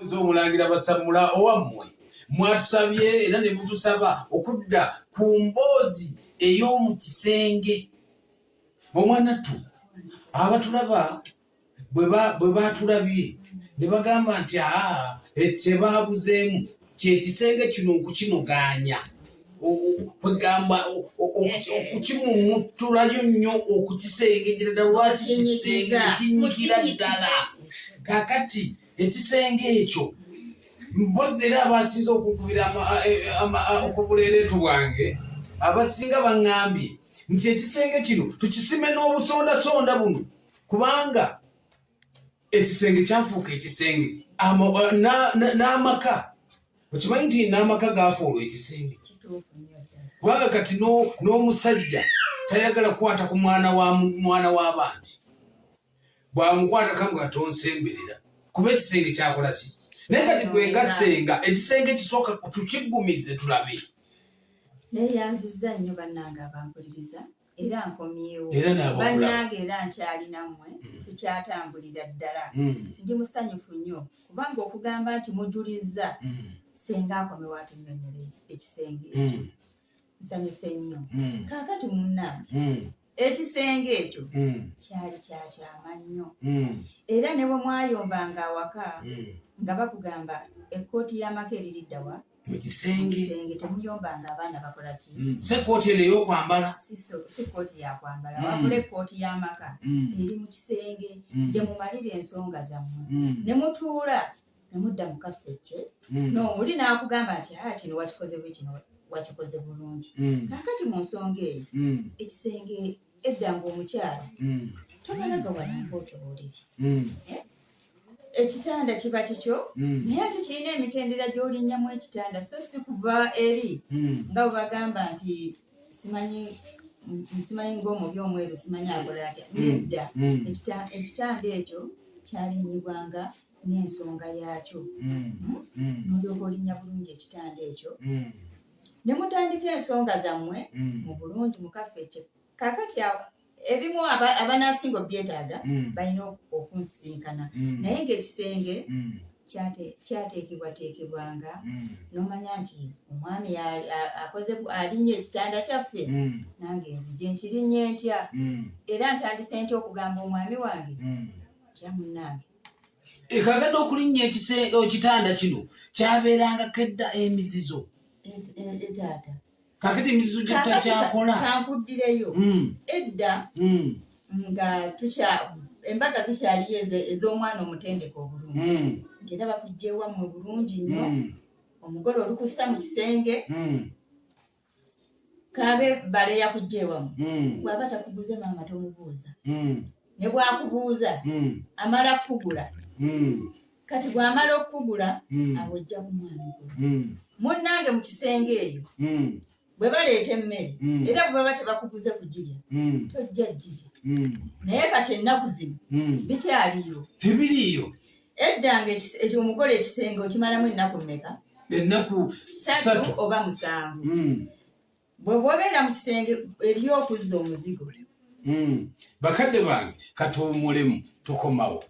z'omulangira basamula owammwe mwatusabye era ne mutusaba okudda ku mboozi ey'omu kisenge. Omwanattu abatulaba bwe baatulabye ne bagamba nti kye baabuzeemu kye kisenge kino okukinoganya kwegamba okukimumutulayo nnyo okukisengejera ddala lwaki kisenge kinyikira ddala. Kaakati ekisenge ekyo mpozi era abasinze okukubira okubuleereetu bwange abasinga baŋŋambye nti ekisenge kino tukisime n'obusondasonda buno kubanga ekisenge kyafuuka ekisenge n'amaka okimanyi nti n'amaka gaafuulwa ekisenge kubanga kati n'omusajja tayagala kukwata ku mwana w'abandi bw'amukwatako nga tonsemberera kuba ekisenge kyakola ki. Naye kati bwengasenga ekisenge kisooka tukiggumize tulabe. Neeyanzizza nnyo bannange abampuliriza era nkomyewo bannange era nkyali nammwe tukyatambulira ddala. Ndi musanyufu nnyo kubanga okugamba nti mujulizza senga akome watunnyonnyera ekisenge ekyo nsanyuse nnyo. Kaakati munnange ekisenge ekyo kyali kyakyama nnyo era ne bwe mwayombanga awaka nga bakugamba ekkooti y'amaka eriridda wa mu kisenge temuyombanga abaana bakola ki si kkooti eno ey'okwambala si kkooti yakwambala wabula ekkooti y'amaka eri mu kisenge gye mumalira ensonga zammwe ne mutuula ne mudda mu kaffecce oli n'akugamba nti kino wakikoze bwe kino wakikoze bulungi. Kaakati mu nsonga eyo ekisenge edda ng'omukyala tomalaga walampa otobolere ekitanda kiba kikyo naye ate kirina emitendera gy'olinnyamu ekitanda so si kuva eri nga bwe bagamba nti simanyi ng'omubi omweru simanyi akola atya nedda ekitanda ekyo kyalinnyibwanga n'ensonga yaakyo n'olyoka olinnya bulungi ekitanda ekyo ne mutandika ensonga zammwe mu bulungi mu kaffecce. Kaakati awo ebimu abanaasinga obyetaaga balina okunsisinkana naye ng'ekisenge kyateekebwateekebwanga n'omanya nti omwami alinnya ekitanda kyaffe nange nzije nkirinnye ntya era ntandise ntya okugamba omwami wange tya munnange. Kaakati okulinnya ekitanda kino kyabeerangako edda emizizo etaata kaakati emizizo gye tutakyakola. Kankuddireyo edda nga embaga zikyaliyo ez'omwana omutendeke obulungi ng'era bakujja ewammwe bulungi nnyo omugole olukussa mu kisenge kaabe bale yakujja ewammwe bw'aba takubuuze maama tomubuuza ne bw'akubuuza amala kukugula kati bw'amala okukugula awo ojja ku mwana ogwo munnange mu kisenge eyo bwe baleeta emmere era bwe baba tebakuguze kugirya tojja girya naye kati ennaku zino bikyaliyo tebiriyo. Eddanga ekyo omugole ekisenge okimalamu ennaku mmeka? Ennaku 3 oba 7 bwe bwobeera mu kisenge eriyo okuzza omuzigo. Bakadde bange katuwumulemu tukomawo